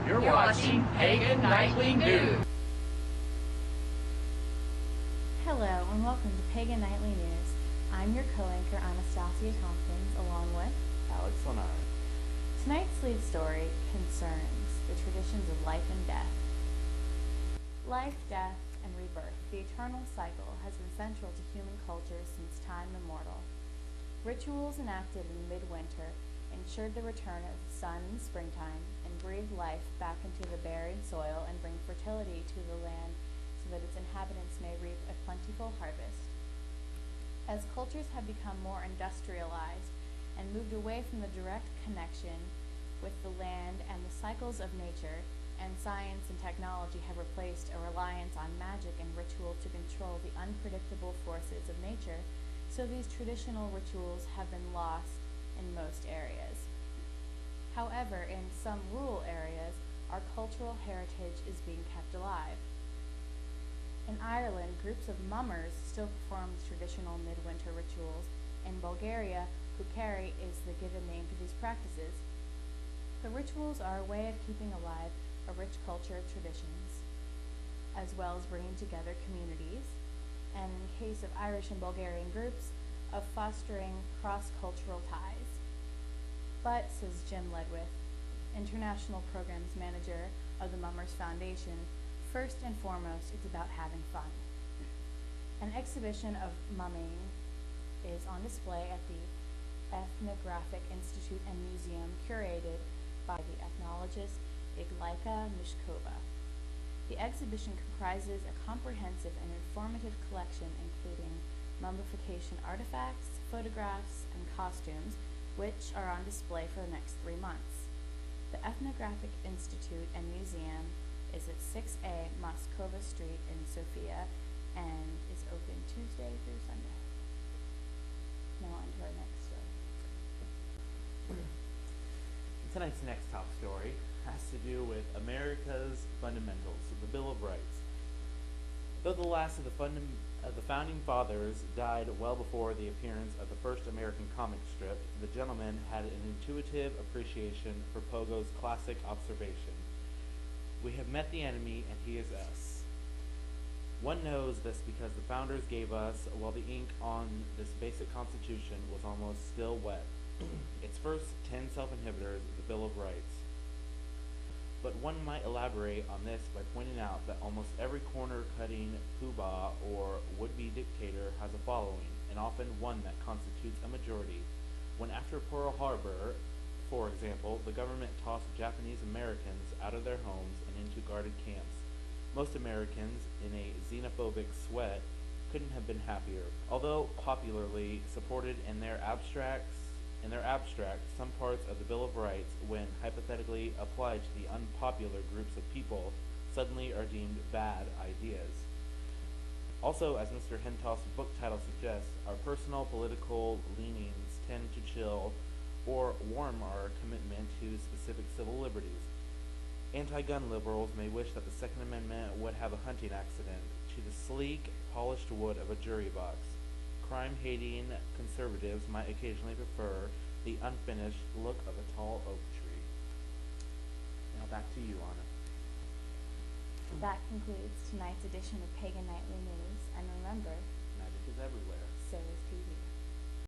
You're watching Pagan Nightly News. Hello and welcome to Pagan Nightly News. I'm your co-anchor Anastasia Tompkins along with Alex Lenard. Tonight's lead story concerns the traditions of life and death. Life, death, and rebirth, the eternal cycle, has been central to human culture since time immemorial. Rituals enacted in midwinter ensured the return of the sun in springtime and breathe life back into the buried soil and bring fertility to the land so that its inhabitants may reap a plentiful harvest. As cultures have become more industrialized and moved away from the direct connection with the land and the cycles of nature, and science and technology have replaced a reliance on magic and ritual to control the unpredictable forces of nature, so these traditional rituals have been lost in most areas. However, in some rural areas, our cultural heritage is being kept alive. In Ireland, groups of mummers still perform traditional midwinter rituals. In Bulgaria, kukeri is the given name to these practices. The rituals are a way of keeping alive a rich culture of traditions, as well as bringing together communities, and in the case of Irish and Bulgarian groups, of fostering cross-cultural ties. But, says Jim Ledwith, International Programs Manager of the Mummers Foundation, first and foremost, it's about having fun. An exhibition of mumming is on display at the Ethnographic Institute and Museum, curated by the ethnologist Iglaika Mishkova. The exhibition comprises a comprehensive and informative collection including mummification artifacts, photographs, and costumes, which are on display for the next 3 months. The Ethnographic Institute and Museum is at 6A Moskova Street in Sofia and is open Tuesday through Sunday. Now on to our next story. Tonight's next top story has to do with America's fundamentals, the Bill of Rights. Though the last of the founding fathers died well before the appearance of the first American comic strip, the gentleman had an intuitive appreciation for Pogo's classic observation: "We have met the enemy and he is us." One knows this because the founders gave us, while the ink on this basic constitution was almost still wet, its first 10 self-inhibitors, the Bill of Rights. But one might elaborate on this by pointing out that almost every corner-cutting poobah or would-be dictator has a following, and often one that constitutes a majority. When after Pearl Harbor, for example, the government tossed Japanese Americans out of their homes and into guarded camps, most Americans, in a xenophobic sweat, couldn't have been happier. Although popularly supported in their abstract, some parts of the Bill of Rights, when hypothetically applied to the unpopular groups of people, suddenly are deemed bad ideas. Also, as Mr. Hentoff's book title suggests, our personal political leanings tend to chill or warm our commitment to specific civil liberties. Anti-gun liberals may wish that the Second Amendment would have a hunting accident to the sleek, polished wood of a jury box. Crime-hating conservatives might occasionally prefer the unfinished look of a tall oak tree. Now back to you, Anna. That concludes tonight's edition of Pagan Nightly News, and remember, magic is everywhere. So is TV.